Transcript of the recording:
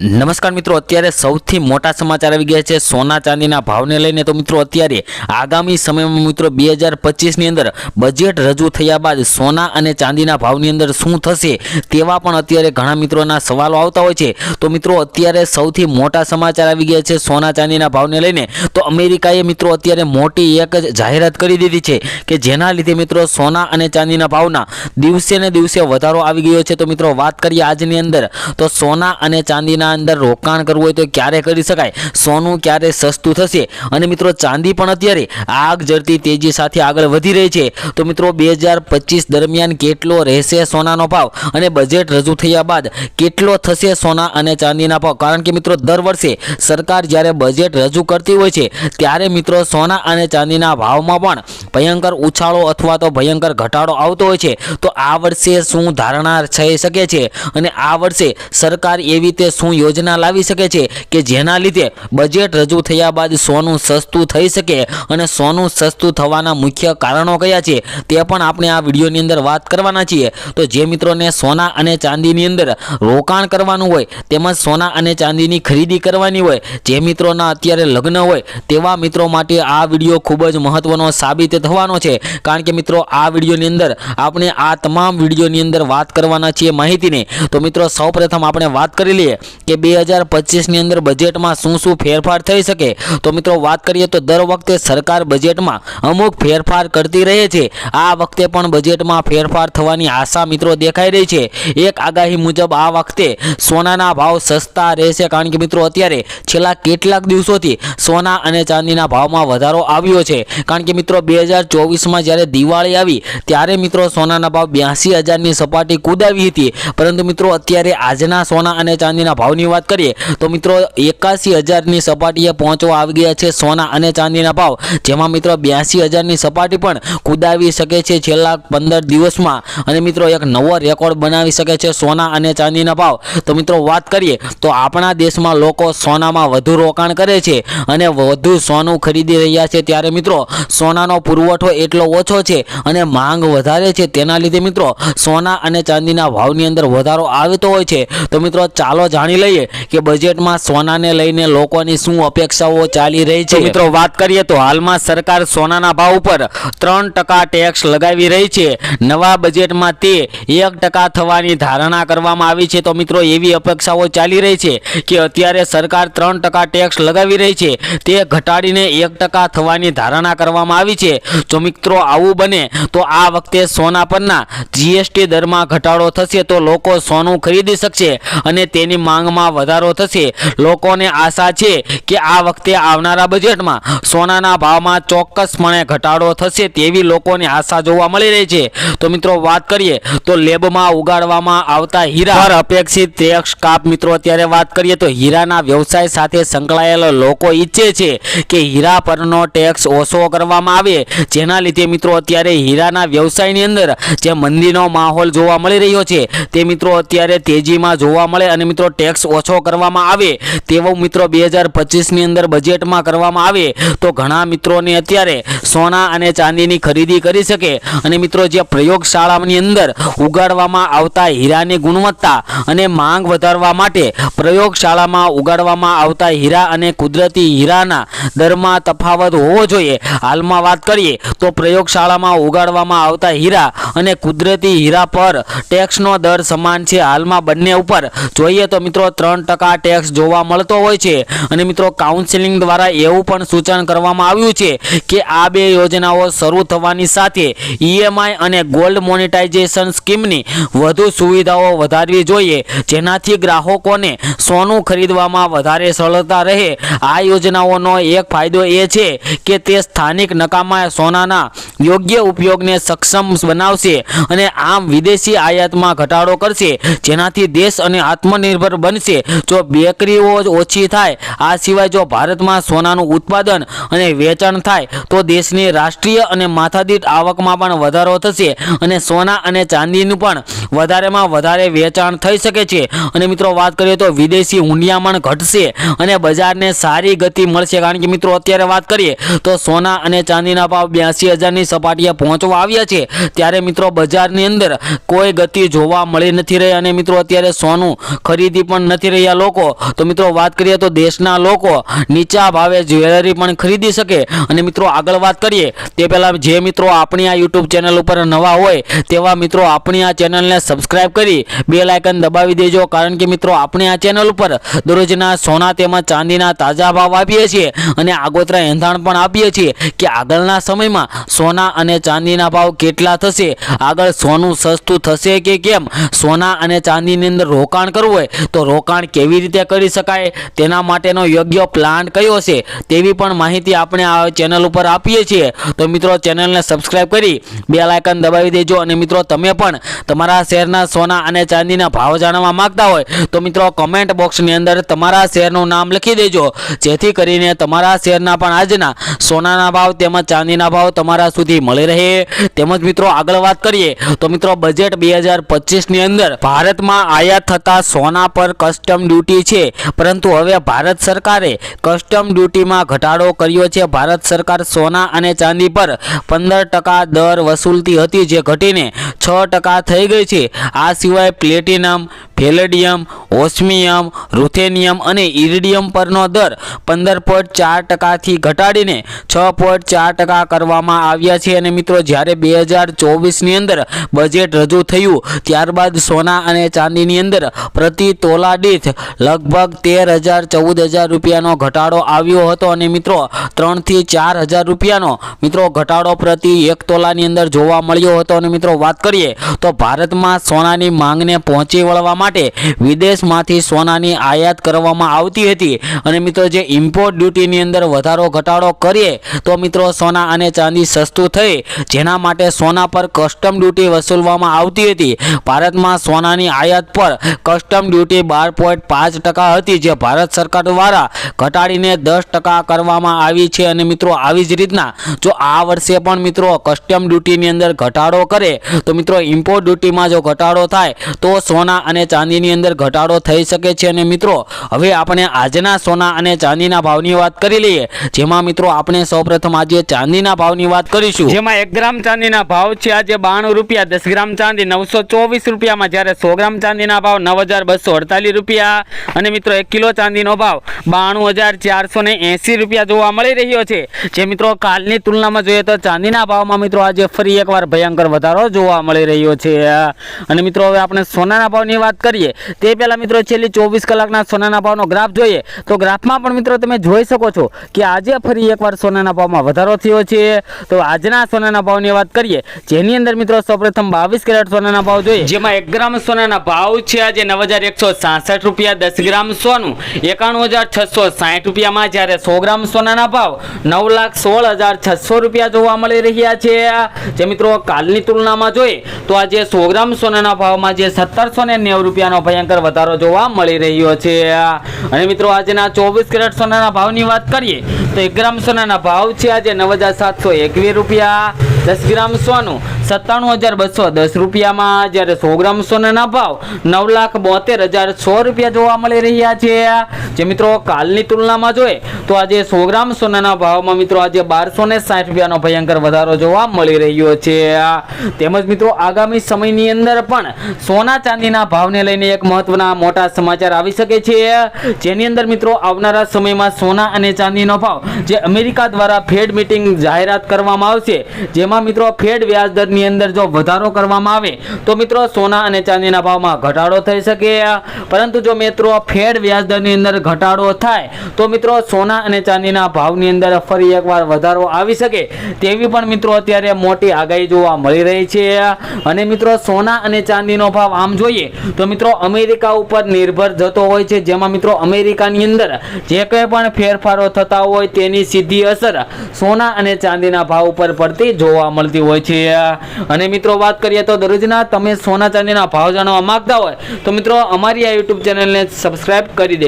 નમસ્કાર મિત્રો, અત્યારે સૌથી મોટા સમાચાર આવી ગયા છે સોના ચાંદીના ભાવને લઈને। તો મિત્રો અત્યારે આગામી સમયમાં મિત્રો 2025ની અંદર બજેટ રજૂ થયા બાદ સોના અને ચાંદીના ભાવની અંદર શું થશે તેવા પણ અત્યારે ઘણા મિત્રોના સવાલો આવતા હોય છે। તો મિત્રો અત્યારે સૌથી મોટા સમાચાર આવી ગયા છે સોના ચાંદીના ભાવને લઈને। તો અમેરિકાએ મિત્રો અત્યારે મોટી એક જાહેરાત કરી દીધી છે કે જેના લીધે મિત્રો સોના અને ચાંદીના ભાવના દિવસે ને દિવસે વધારો આવી ગયો છે। તો મિત્રો વાત કરીએ આજની અંદર તો સોના અને ચાંદીના અંદર રોકાણ કરવું હોય તો ક્યારે કરી શકાય, સોનું ક્યારે સસ્તું થશે અને મિત્રો ચાંદી પણ અત્યારે આગ ઝરતી તેજી સાથે આગળ વધી રહી છે। તો મિત્રો 2025 દરમિયાન કેટલો રહેશે સોનાનો ભાવ અને બજેટ રજૂ થયા બાદ કેટલો થશે સોના અને ચાંદીના ભાવ, કારણ કે મિત્રો દર વર્ષે સરકાર જ્યારે બજેટ રજૂ કરતી હોય છે ત્યારે મિત્રો સોના અને ચાંદીના ભાવમાં પણ ભયંકર ઉછાળો અથવા તો ભયંકર ઘટાડો આવતો હોય છે। તો આ વર્ષે શું ધારણા થઈ શકે છે અને આ વર્ષે સરકાર એવી રીતે શું યોજના લાવી શકે છે કે જેના લીધે બજેટ રજૂ થયા બાદ સોનું સસ્તું થઈ શકે અને સોનું સસ્તું થવાના મુખ્ય કારણો કયા છે તે પણ આપણે આ વિડીયોની અંદર વાત કરવાના છીએ। તો જે મિત્રોને સોના અને ચાંદીની અંદર રોકાણ કરવાનું હોય તેમજ સોના અને ચાંદીની ખરીદી કરવાની હોય, જે મિત્રોના અત્યારે લગ્ન હોય તેવા મિત્રો માટે આ વિડીયો ખૂબ જ મહત્વનો સાબિત થવાનો છે, કારણ કે મિત્રો આ વિડીયોની અંદર આપણે આ તમામ વિડીયોની અંદર વાત કરવાના છીએ માહિતીની। તો મિત્રો સૌપ્રથમ આપણે વાત કરી લઈએ કે 2025ની અંદર બજેટમાં શું ફેરફાર થઈ શકે। તો મિત્રો વાત કરીએ તો દર વખતે સરકાર બજેટમાં અમુક ફેરફાર કરતી રહે છે। આ વખતે પણ બજેટમાં ફેરફાર થવાની આશા મિત્રો દેખાઈ રહી છે। એક આગાહી મુજબ આ વખતે સોનાના ભાવ સસ્તા રહેશે, કારણ કે મિત્રો અત્યારે છેલ્લા કેટલાક દિવસોથી સોના અને ચાંદીના ભાવમાં વધારો આવ્યો છે, કારણ કે મિત્રો 2024માં જ્યારે દિવાળી આવી ત્યારે મિત્રો સોનાના ભાવ 82,000ની સપાટી કૂદાવી હતી, પરંતુ મિત્રો અત્યારે આજના સોના અને ચાંદીના ભાવની વાત કરીએ તો મિત્રો 81,000ની સપાટીએ પહોંચવા આવી ગયા છે સોના અને ચાંદીના ભાવ, જેમાં મિત્રો 82,000ની સપાટી પણ કૂદાવી શકે છે છેલ્લા 15 દિવસમાં અને મિત્રો એક નવો રેકોર્ડ બનાવી શકે છે સોના અને ચાંદીના ભાવ। તો મિત્રો વાત કરીએ તો આપણા દેશમાં લોકો સોનામાં વધુ રોકાણ કરે છે અને વધુ સોનું ખરીદી રહ્યા છે, ત્યારે મિત્રો સોનાનો પુરવઠો એટલો ઓછો છે અને માંગ વધારે છે, તેના લીધે મિત્રો સોના અને ચાંદીના ભાવની અંદર વધારો આવતો હોય છે। તો મિત્રો ચાલો જાણી લઈએ કે બજેટમાં સોનાને લઈને લોકોની શું અપેક્ષાઓ ચાલી રહી છે। મિત્રો વાત કરીએ તો હાલમાં સરકાર સોનાના ભાવ ઉપર 3% ટેક્સ લગાવી રહી છે। નવા બજેટમાં તે 1% થવાની ધારણા કરવામાં આવી છે। તો મિત્રો એવી અપેક્ષાઓ ચાલી રહી છે કે અત્યારે સરકાર 3% ટેક્સ લગાવી રહી છે તે ઘટાડીને 1% થવાની ધારણા કરવામાં આવી છે। જો મિત્રો આવું બને તો આ વખતે સોના પરના જીએસટી દરમાં ઘટાડો થશે તો લોકો સોનું ખરીદી શકશે અને તેની માંગમાં વધારો થશે। લોકોને આશા છે કે આ વખતે આવનારા બજેટમાં સોનાના ભાવમાં ચોક્કસપણે ઘટાડો થશે તેવી લોકોની આશા જોવા મળી રહી છે। તો મિત્રો વાત કરીએ તો લેબમાં ઉગાડવામાં આવતા હીરા પર અપેક્ષિત ટેક્સ કાપ। મિત્રો અત્યારે વાત કરીએ તો હીરાના વ્યવસાય સાથે સંકળાયેલા લોકો ઈચ્છે છે કે હીરા પરનો ટેક્સ ઓછો કરવામાં આવે, જેના લીધે મિત્રો અત્યારે હીરાના વ્યવસાયની અંદર જે મંદીનો માહોલ જોવા મળી રહ્યો છે તે મિત્રો અત્યારે તેજીમાં જોવા મળે અને મિત્રો ટેક્સ ઓછો કરવામાં આવે તેવું મિત્રો 2025ની અંદર બજેટમાં કરવામાં આવે તો ઘણા મિત્રોને અત્યારે સોના અને ચાંદીની ખરીદી કરી શકે અને મિત્રો જે પ્રયોગશાળાની અંદર ઉગાડવામાં આવતા હીરાની ગુણવત્તા અને માંગ વધારવા માટે પ્રયોગશાળામાં ઉગાડવામાં આવતા હીરા અને કુદરતી હીરાના દરમાં તફાવત હોવો જોઈએ। હાલમાં વાત કરીએ તો પ્રયોગશાળામાં ઉગાડવામાં આવતા હીરા અને કુદરતી હીરા પર ટેક્સનો દર સમાન છે। હાલમાં બંને ઉપર જોઈએ તો મિત્રો 3% ટેક્સ જોવા મળતો હોય છે અને મિત્રો કાઉન્સિલિંગ દ્વારા એવું પણ સૂચન કરવામાં આવ્યું છે કે આ બે યોજનાઓ શરૂ થવાની સાથે ઈએમઆઈ અને ગોલ્ડ મોનેટાઇઝેશન સ્કીમની વધુ સુવિધાઓ વધારવી જોઈએ, જેનાથી ગ્રાહકોને સોનું ખરીદવામાં વધારે સરળતા રહે। આ યોજનાઓનો એક ફાયદો એ છે કે તે સ્થાનિક નકામા સોનાના યોગ્ય ઉપયોગને સક્ષમ બનાવશે અને આમ વિદેશી આયાતમાં ઘટાડો કરશે, જેનાથી દેશ અને આત્મનિર્ભર બનશે। જો બેકરીઓ ઓછી થાય, આ સિવાય જો ભારતમાં સોનાનું ઉત્પાદન અને વેચાણ થાય તો દેશની રાષ્ટ્રીય અને માથાદીઠ આવકમાં પણ વધારો થશે અને સોના અને ચાંદીનું પણ વધારેમાં વધારે વેચાણ થઈ શકે છે અને મિત્રો વાત કરીએ તો વિદેશી હુંડિયામણ ઘટશે અને બજારને સારી ગતિ મળશે, કારણ કે મિત્રો અત્યારે વાત કરીએ તો સોના અને ચાંદીના ભાવ 82,000ની સપાટીએ પહોંચવા આવ્યા છે, ત્યારે મિત્રો બજારની અંદર કોઈ ગતિ જોવા મળી નથી રહી અને મિત્રો અત્યારે સોનું ખરીદી પણ પણ નથી રહ્યા લોકો, તો મિત્રો વાત કરીએ તો દેશના લોકો નીચા ભાવે જ્વેલરી પણ ખરીદી શકે. અને મિત્રો આગળ વાત કરીએ તે પહેલાં જે મિત્રો આપણી આ યુટ્યુબ ચેનલ ઉપર નવા હોય તેવા મિત્રો આપણી આ ચેનલને સબસ્ક્રાઇબ કરી બેલ આઇકન દબાવી દેજો, કારણ કે મિત્રો આપણે આ ચેનલ ઉપર દરરોજના સોના તેમજ ચાંદીના તાજા ભાવ આપીએ છીએ અને આગોતરા એંધાણ પણ આપીએ છીએ કે આગળના સમયમાં સોના અને ચાંદીના ભાવ કેટલા થશે, આગળ સોનું સસ્તું થશે કે કેમ, સોના અને ચાંદીની અંદર રોકાણ કરવું હોય તો રોકાણ કેવી રીતે કરી શકાય, તેના માટેનો યોગ્ય પ્લાન કયો છે તેવી પણ માહિતી આપણે આ ચેનલ ઉપર આપીએ છીએ. તો મિત્રો ચેનલને સબસ્ક્રાઇબ કરી બેલ આઇકન દબાવી દેજો. અને મિત્રો તમે પણ તમારા શહેરના સોના અને ચાંદીના ભાવ જાણવા માંગતા હોય તો મિત્રો કમેન્ટ બોક્સની અંદર તમારા શહેરનું નામ લખી દેજો, જેથી કરીને તમારા શહેરના પણ આજના સોનાના ભાવ તેમજ ચાંદીના ભાવ તમારા સુધી મળી રહે. તેમજ મિત્રો આગળ વાત કરીએ તો મિત્રો બજેટ 2025ની અંદર ભારતમાં આયાત થતા સોના પર કસ્ટમ ડ્યુટી છે, પરંતુ હવે ભારત સરકારે કસ્ટમ ડ્યુટીમાં ઘટાડો કર્યો છે. ભારત સરકાર સોના અને ચાંદી પર 15% દર વસૂલતી હતી, જે ઘટીને 6% થઈ ગઈ છે. આ સિવાય પ્લેટિનમ, પેલેડિયમ, ઓસ્મિયમ, રૂથેનિયમ અને ઇરિડિયમ પરનો દર 15.4%થી ઘટાડીને 6.4% કરવામાં આવ્યા છે. અને મિત્રો જ્યારે 2024ની અંદર બજેટ રજૂ થયું ત્યારબાદ સોના અને ચાંદીની અંદર પ્રતિ તોલા દીઠ લગભગ 13,000-14,000 રૂપિયાનો ઘટાડો આવ્યો હતો. અને મિત્રો 3,000 થી 4,000 રૂપિયાનો મિત્રો ઘટાડો પ્રતિ 1 તોલાની અંદર જોવા મળ્યો હતો. અને મિત્રો વાત કરીએ તો ભારતમાં સોનાની માંગને પહોંચી વળવા માટે વિદેશમાંથી સોનાની આયાત કરવામાં આવતી હતી. અને મિત્રો જે ઇમ્પોર્ટ ડ્યુટીની અંદર વધારો ઘટાડો કરીએ તો મિત્રો સોના અને ચાંદી સસ્તું થઈ, જેના માટે સોના પર કસ્ટમ ડ્યુટી વસૂલવામાં આવતી હતી. ભારતમાં સોનાની આયાત પર કસ્ટમ ડ્યુટી 12.5% હતી, જે ભારત સરકાર દ્વારા ઘટાડીને 10% કરવામાં આવી છે. અને મિત્રો આવી જ રીતના જો આ વર્ષે પણ મિત્રો કસ્ટમ ડ્યુટીની અંદર ઘટાડો કરે તો મિત્રો ઇમ્પોર્ટ ડ્યુટીમાં જો ઘટાડો થાય તો સોના અને ચાંદીની અંદર ઘટાડો થઈ શકે છે. અને મિત્રો હવે આપણે આજના સોના અને ચાંદીના ભાવની વાત કરી લઈએ, જેમાં મિત્રો આપણે સૌપ્રથમ આજે ચાંદીના ભાવની વાત કરીશું, જેમાં 1 ગ્રામ ચાંદીના ભાવ છે આજે 92 રૂપિયા, 10 ગ્રામ ચાંદી 924 રૂપિયામાં, જ્યારે 100 ગ્રામ ચાંદીના ભાવ 9,248 રૂપિયા. અને મિત્રો 1 કિલો ચાંદીનો ભાવ 92,480 રૂપિયા જોવા મળી રહ્યો છે. જે મિત્રો કાલની તુલનામાં જોઈએ તો ચાંદીના ભાવમાં મિત્રો આજે ફરી એકવાર ભયંકર વધારો જોવા મળી રહ્યો છે. અને મિત્રો હવે આપણે સોનાના ભાવની વાત કરીએ તે પહેલા મિત્રો છેલ્લી 24 કલાકના સોનાના ભાવનો ગ્રાફ જોઈએ તો ગ્રાફમાં પણ મિત્રો તમે જોઈ શકો છો કે આજે ફરી એકવાર સોનાના ભાવમાં વધારો થયો છે. તો આજના સોનાના ભાવની વાત કરીએ, જેની અંદર મિત્રો સૌપ્રથમ 22 કેરેટ સોનાના ભાવ જોઈએ, જેમાં 1 ગ્રામ સોનાના ભાવ છે આજે 9,166 રૂપિયા, 10 ગ્રામ સોનું 91,660 રૂપિયામાં, જ્યારે 100 ગ્રામ સોનાના ભાવ 9,16,600 રૂપિયા જોવા મળી રહ્યા છે. જે મિત્રો કાલની તુલનામાં જોઈએ તો આજે 100 ગ્રામ સોનાના ભાવમાં જે 1,790 રૂપિયાનો ભયંકર વધારો જોવા મળી રહ્યો છે. અને મિત્રો આજના 24 કેરેટ સોનાના ભાવની વાત કરીએ તો 1 ગ્રામ સોનાના ભાવ છે આજે 9,721 રૂપિયા, 10 ગ્રામ સોનું 97,210 રૂપિયામાં, જ્યારે 100 ગ્રામ સોનાના ભાવ 9,72,100 રૂપિયા જોવા મળી રહ્યા છે. જે મિત્રો કાલની તુલનામાં જોઈએ તો આજે 100 ગ્રામ સોનાના ભાવમાં મિત્રો આજે 1,260 રૂપિયાનો ભયંકર વધારો જોવા મળી રહ્યો છે. તેમજ મિત્રો આગામી સમયની અંદર પણ સોના ચાંદીના ભાવને લઈને એક મહત્વના મોટા સમાચાર આવી શકે છે, જેની અંદર મિત્રો આવનારા સમયમાં સોના અને ચાંદીનો ભાવ જે અમેરિકા દ્વારા ફેડ મીટિંગ જાહેરાત કરવામાં આવશે, જેમાં મિત્રો ફેડ વ્યાજ દરની અંદર જો વધારો કરવામાં આવે તો મિત્રો સોના અને ચાંદીના ભાવમાં ઘટાડો થઈ શકે. પરંતુ જો મિત્રો ફેડ વ્યાજ દરની અંદર ઘટાડો થાય તો મિત્રો સોના અને ચાંદીના ભાવની અંદર ફરી એકવાર વધારો આવી શકે તેવી પણ મિત્રો અત્યારે મોટી આગાહી જોવા મળી રહી છે. અને મિત્રો સોના અને ચાંદીનો ભાવ આમ જોઈએ તો મિત્રો અમેરિકા ઉપર નિર્ભર જતો હોય છે, જેમાં મિત્રો અમેરિકાની અંદર જે કંઈ પણ ફેરફારો થતા હોય તેની સીધી અસર સોના અને ચાંદીના ભાવ ઉપર પડતી જોવા મળતી હોય છે. અને મિત્રો વાત કરીએ તો દરરોજના તમે સોના ચાંદીના ભાવ જાણવા માંગતા હોય તો મિત્રો અમારી આ યુટ્યુબ ચેનલને સબસ્ક્રાઇબ કરી દેજો.